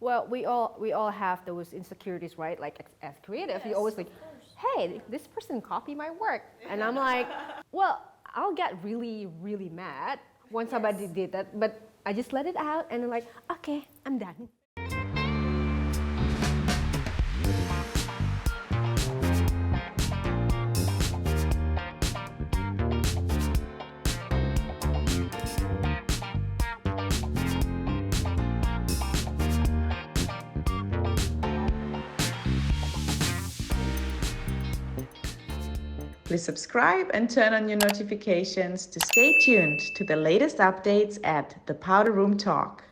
Well, we all have those insecurities, right? Like as creative, you always like, hey, this person copied my work, and I'm like, well, I'll get really, really mad when somebody did that, but I just let it out, and I'm like, okay, I'm done. Please subscribe and turn on your notifications to stay tuned to the latest updates at the Powder Room Talk.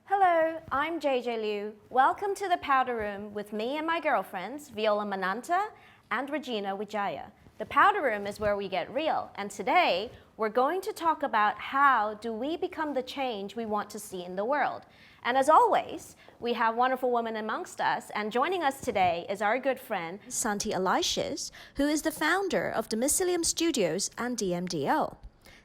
Hello, I'm JJ Liu. Welcome to the Powder Room with me and my girlfriends, Viola Mananta and Regina Widjaja. The Powder Room is where we get real, and today we're going to talk about how do we become the change we want to see in the world. And as always, we have wonderful women amongst us, and joining us today is our good friend, Santi Alaysius, who is the founder of Domicilium Studios and DMDO.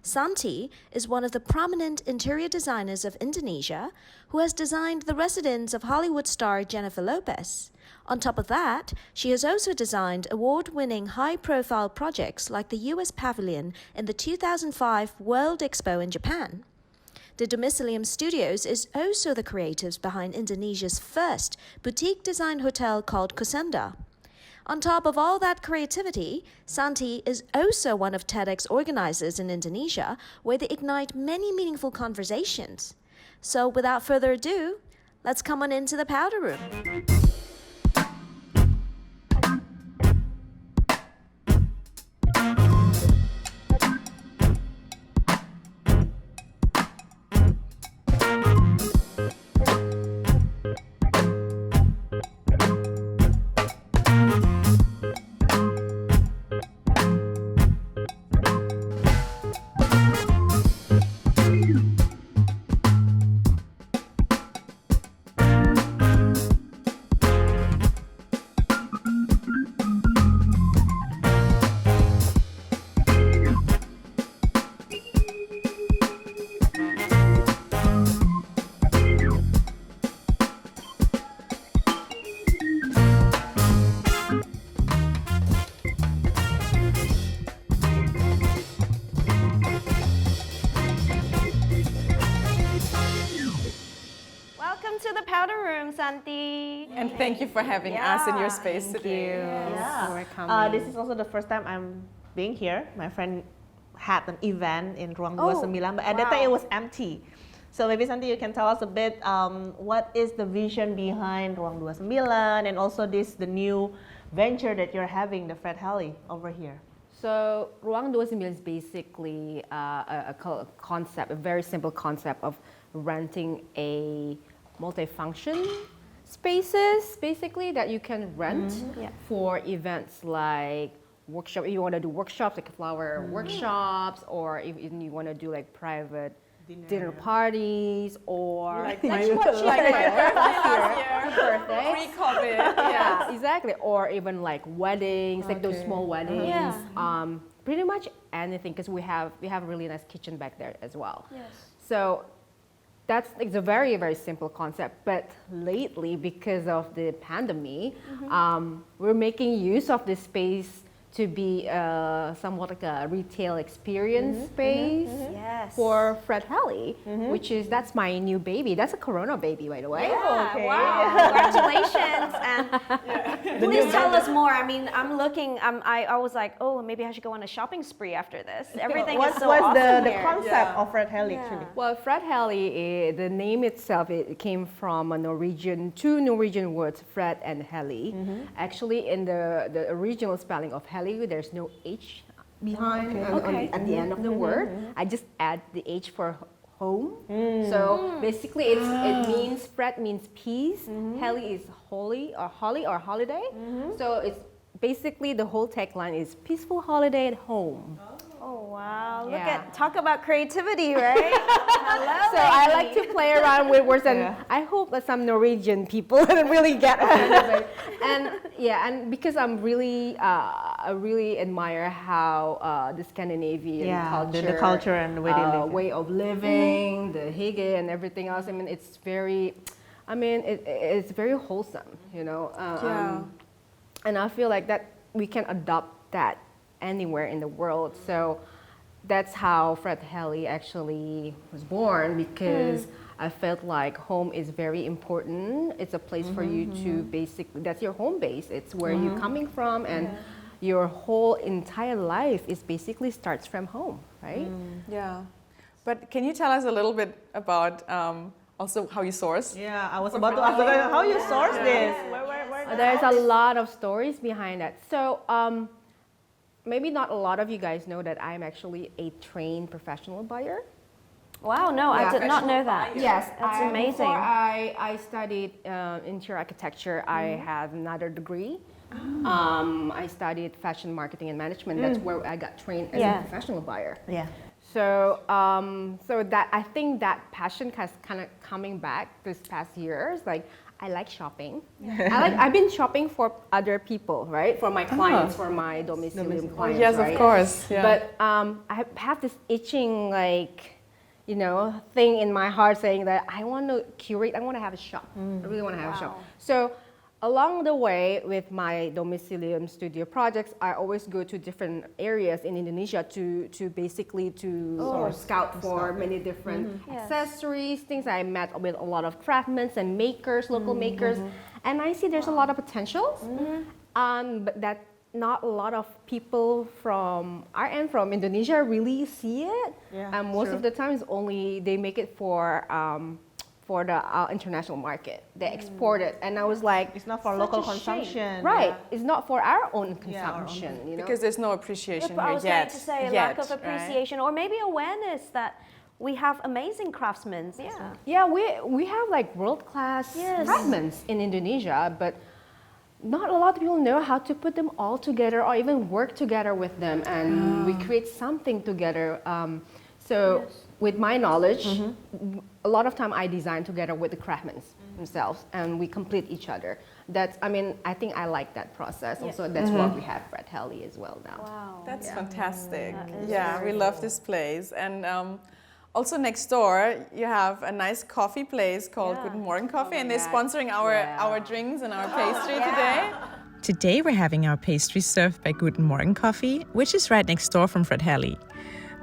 Santi is one of the prominent interior designers of Indonesia who has designed the residence of Hollywood star Jennifer Lopez. On top of that, she has also designed award-winning high-profile projects like the US Pavilion in the 2005 World Expo in Japan. The Domicilium Studios is also the creatives behind Indonesia's first boutique design hotel called Kusenda. On top of all that creativity, Santi is also one of TEDx organizers in Indonesia, where they ignite many meaningful conversations. So without further ado, let's come on into the Powder Room. To the Powder Room, Santi. And thank you for having us in your space today. This is also the first time I'm being here. My friend had an event in Ruang 29, but at that time it was empty. So maybe Santi, you can tell us a bit what is the vision behind Ruang 29 and also the new venture that you're having, the Fred Halley over here. So Ruang 29 is basically a concept, a very simple concept of renting a multifunction spaces basically that you can rent for events like workshop. If you want to do workshops like flower workshops, or if you want to do like private dinner parties, or like my birthday, pre-COVID. Yeah, exactly. Or even like weddings, like those small weddings. Pretty much anything, because we have a really nice kitchen back there as well. Yes. So it's a very, very simple concept, but lately, because of the pandemic, we're making use of this space to be somewhat like a retail experience space for Fred Halley, that's my new baby. That's a Corona baby, by the way. Yeah, wow, congratulations. And please tell us more. I mean, I'm looking, I was like, oh, maybe I should go on a shopping spree after this. Everything is so awesome the concept of Fred Halley actually? Well, Fred Halley, the name itself, it came from two Norwegian words, Fred and Halley. Actually, in the original spelling of Halley, there's no H behind at the end of the word. I just add the H for home. So basically it means, Fred means peace, Halley is holy or holiday. So it's basically the whole tagline is peaceful holiday at home. Oh wow! Talk about creativity, right? Hello, so I like to play around with words, and I hope that some Norwegian people really get it. And because I really admire how the Scandinavian culture, the culture and the way they live, way of living, the hygge and everything else. I mean, it's very I mean, it's very wholesome, you know. Yeah. And I feel like that we can adopt that anywhere in the world. So that's how Fred Helly actually was born, because I felt like home is very important. It's a place for you to basically, that's your home base. It's where you're coming from, and your whole entire life is basically starts from home, right? Yeah. But can you tell us a little bit about also how you source? Yeah, I was about to ask how you source this. Where There's a lot of stories behind that. So maybe not a lot of you guys know that I'm actually a trained professional buyer. Wow, no, I did not know that. Yes, That's amazing. Before I studied interior architecture, I had another degree. I studied fashion marketing and management. That's where I got trained as a professional buyer. Yeah. So, so that I think that passion has kind of coming back this past years. Like, I like shopping. I've been shopping for other people, right? For my clients, for my domicilium clients. Yes, right? of course. Yeah. But I have this itching, like, you know, thing in my heart saying that I want to curate. I want to have a shop. I really want to have a shop. So along the way with my domicilium studio projects, I always go to different areas in Indonesia to basically scout for many different accessories, things. I met with a lot of craftsmen and makers, local makers, and I see there's a lot of potential, but that not a lot of people from our end, from Indonesia, really see it. And most of the times only they make it for the international market. They export it, and I was like, It's not for such local a shame. consumption. Right? Yeah. It's not for our own Yeah, our own consumption. You know? because there's no appreciation But I here was yet. going to say a Yet, lack of right? appreciation or maybe awareness that we have amazing craftsmen. Yeah. Yeah, we have like world-class fragments in Indonesia, but not a lot of people know how to put them all together or even work together with them, and we create something together. With my knowledge, a lot of time I design together with the craftsmen themselves, and we complete each other. I think I like that process. Also, that's why we have Fred Helly as well now. Wow. That's fantastic. Yeah, we love this place. And also next door, you have a nice coffee place called Guten Morgen Coffee, and they're sponsoring our drinks and our pastry today. Today we're having our pastry served by Guten Morgen Coffee, which is right next door from Fred Helly.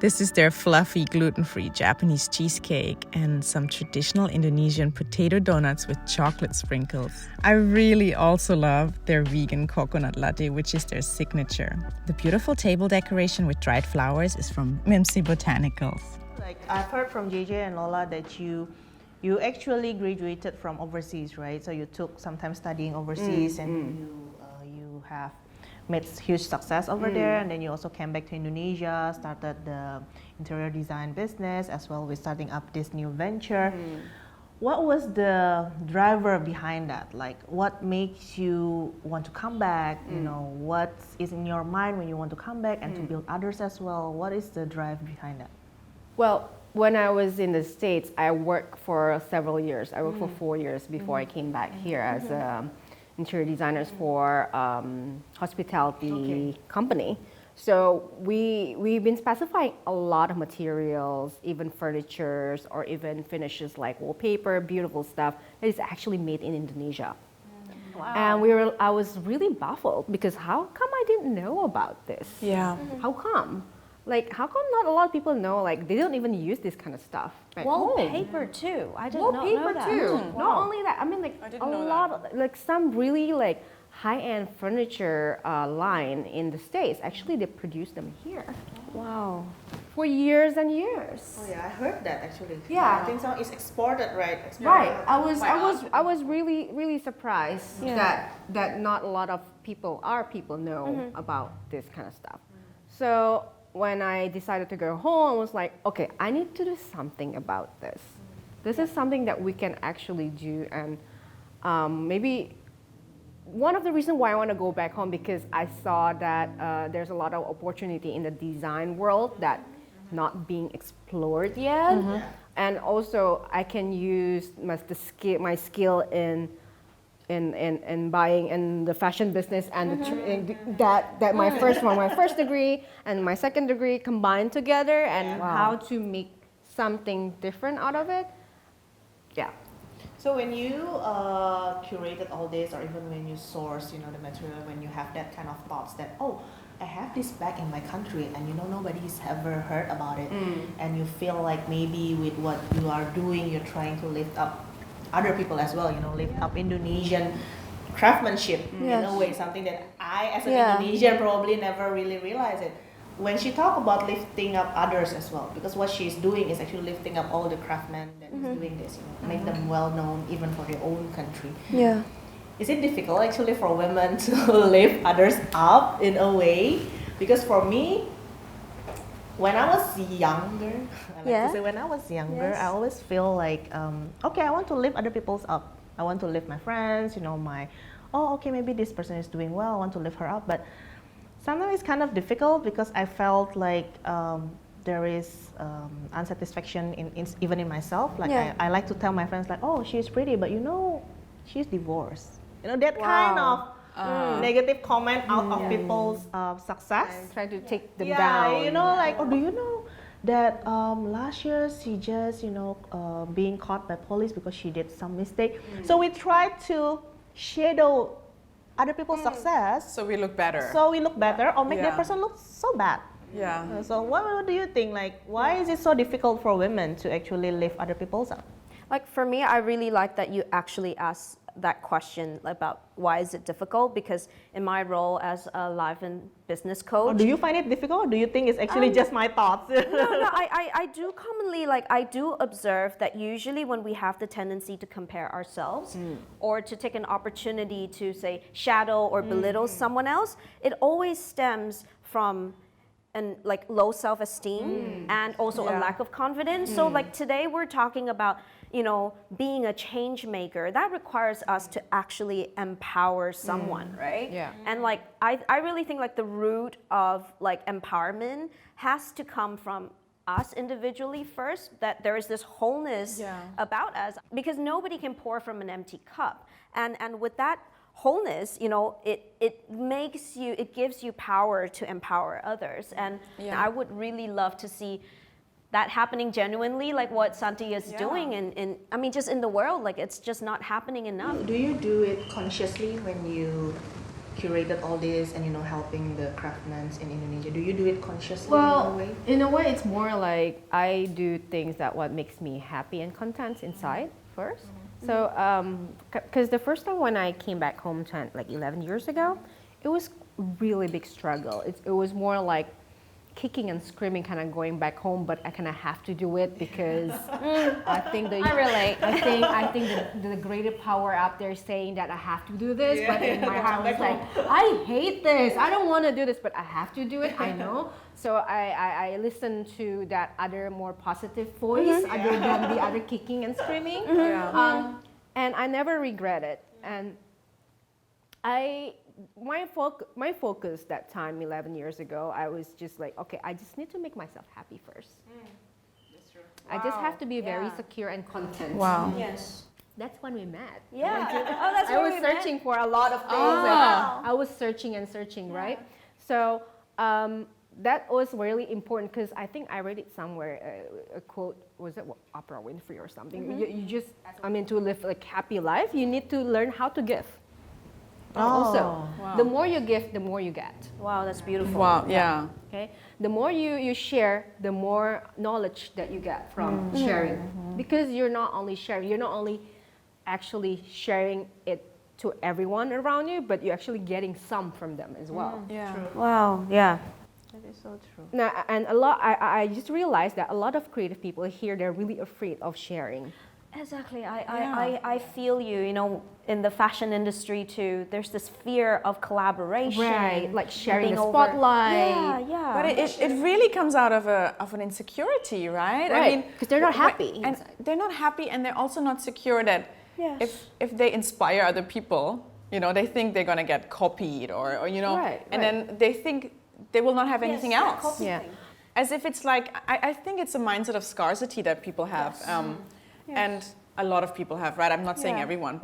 This is their fluffy, gluten-free Japanese cheesecake and some traditional Indonesian potato donuts with chocolate sprinkles. I really also love their vegan coconut latte, which is their signature. The beautiful table decoration with dried flowers is from Mimsy Botanicals. Like I've heard from JJ and Lola that you actually graduated from overseas, right? So you took some time studying overseas, and you have made huge success over there, and then you also came back to Indonesia, started the interior design business as well with starting up this new venture. What was the driver behind that? Like, what makes you want to come back? You know, what is in your mind when you want to come back and to build others as well? What is the drive behind that? Well, when I was in the States, I worked for several years. I worked for 4 years before I came back here as interior designers for hospitality company. So we've been specifying a lot of materials, even furnitures or even finishes like wallpaper, beautiful stuff that is actually made in Indonesia. Wow. And I was really baffled because how come I didn't know about this? Yeah. How come? Like, how come not a lot of people know, like, they don't even use this kind of stuff back home? Wallpaper too. I did not know Wallpaper that. too. Not only that, I mean, like, I didn't a know lot of, like, some really, like, high-end furniture line in the States, actually, they produce them here Wow. for years and years. Oh yeah, I heard that actually. Yeah. I think so. It's exported, right? Right. I was really surprised that not a lot of people, our people, know about this kind of stuff. So when I decided to go home, I was like, okay, I need to do something about this. This is something that we can actually do, and maybe one of the reasons why I want to go back home, because I saw that there's a lot of opportunity in the design world that not being explored yet, and also I can use my skill in buying in the fashion business and that my first degree and my second degree combined together, and how to make something different out of it. Yeah. So when you curated all this, or even when you source, the material, when you have that kind of thoughts that, oh, I have this bag in my country, and nobody's ever heard about it, and you feel like maybe with what you are doing, you're trying to lift up other people as well, lift up Indonesian craftsmanship in a way, something that I, as an Indonesian, probably never really realized it. When she talked about lifting up others as well, because what she's doing is actually lifting up all the craftsmen that is doing this, make them well known even for their own country. Yeah. Is it difficult actually for women to lift others up in a way? Because for me, when I was younger, I always feel like, okay, I want to lift other people's up. I want to lift my friends, okay, maybe this person is doing well, I want to lift her up. But sometimes it's kind of difficult because I felt like there is unsatisfaction even in myself. Like I like to tell my friends like, oh, she's pretty, but she's divorced. That kind of negative comment out of people's success. And trying to take them down. Like, oh, do you know that last year she just, being caught by police because she did some mistake. So we try to shadow other people's success. So we look better. Or make that person look so bad. Yeah. So what do you think? Like, why is it so difficult for women to actually lift other people's up? Like for me, I really like that you actually asked that question about why is it difficult, because in my role as a life and business coach. Do you find it difficult, or do you think it's actually just my thoughts? No, I do commonly, I do observe that usually when we have the tendency to compare ourselves or to take an opportunity to say shadow or belittle someone else, it always stems from low self-esteem and also a lack of confidence. So today we're talking about being a change maker. That requires us to actually empower someone, right? Yeah. And I really think the root of empowerment has to come from us individually first, that there is this wholeness about us, because nobody can pour from an empty cup. And with that wholeness, it gives you power to empower others. And I would really love to see that happening genuinely, like what Santi is doing, and I mean, just in the world, it's just not happening enough. Do you do it consciously when you curated all this and helping the craftsmen in Indonesia? Do you do it consciously in a way? In a way, it's more like I do things that what makes me happy and content inside first. So, because the first time when I came back home 11 years ago, it was really big struggle. It was more like kicking and screaming, kind of going back home, but I kind of have to do it because I think I relate. I think the greater power out there saying that I have to do this, but in my heart was like, I hate this. I don't want to do this, but I have to do it. I know. So I listen to that other more positive voice other than the other kicking and screaming, and I never regret it. And my focus that time 11 years ago, I was just like, okay, I just need to make myself happy first. That's true. I just have to be very secure and content. Wow. Yes. That's when we met. Yeah. Oh, that's I where was we met. searching for a lot of things. I was searching and searching, right? So that was really important because I think I read it somewhere, a quote, was it Oprah Winfrey or something? You just, to live a happy life, you need to learn how to give. Also, the more you give, the more you get. Wow, that's beautiful. Wow, yeah. Okay, the more you share, the more knowledge that you get from sharing. Because you're not only sharing, you're not only actually sharing it to everyone around you, but you're actually getting some from them as well. Yeah. True. Wow, yeah. That is so true. Now, and I just realized that a lot of creative people here, they're really afraid of sharing. Exactly. I feel you, in the fashion industry too, there's this fear of collaboration. Right, like sharing being the spotlight. Yeah. But it really comes out of an insecurity, right? Right, I mean, because they're not happy and inside. they're not happy, and they're also not secure that if they inspire other people, they think they're gonna get copied or then they think they will not have anything else. Yeah. As if it's like, I think it's a mindset of scarcity that people have. And a lot of people have, right? I'm not saying everyone,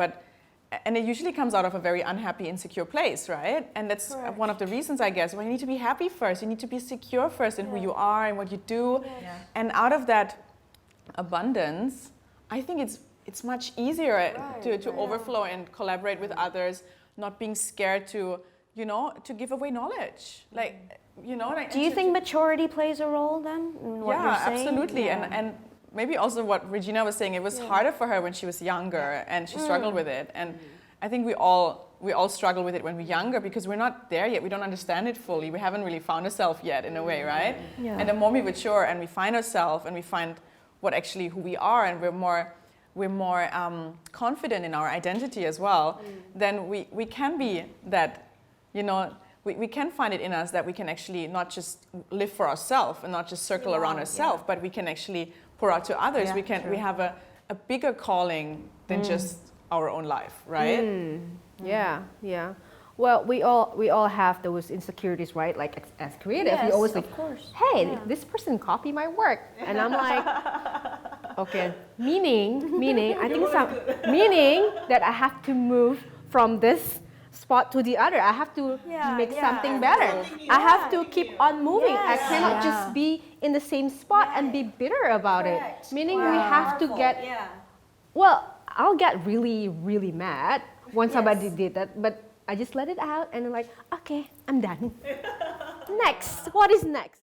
and it usually comes out of a very unhappy, insecure place, right? And that's one of the reasons, I guess, why you need to be happy first. You need to be secure first in who you are and what you do. And out of that abundance, I think it's it's much easier to overflow and collaborate with others, not being scared to, to give away knowledge. Like, Do you think maturity plays a role then in what you're saying? Absolutely. And maybe also what Regina was saying, it was harder for her when she was younger and she struggled with it. And I think we all struggle with it when we're younger because we're not there yet. We don't understand it fully. We haven't really found ourselves yet in a way, right? Yeah. And the more we mature and we find ourselves and we find who we are, and we're more confident in our identity as well, then we can be that, we can find it in us that we can actually not just live for ourselves and not just circle around ourselves, but we can actually pour out to others. Yeah, We have a bigger calling than just our own life, right? Yeah. Well, we all have those insecurities, right? Like as creative, Yes, you always of think, course. hey, this person copied my work, and I'm like, okay, meaning that I have to move from this spot to the other. I have to make something better. I have to keep on moving. I cannot just be in the same spot and be bitter about it. Meaning we have to get. Well, I'll get really, really mad when somebody did that, but I just let it out and I'm like, okay, I'm done. Next, what is next?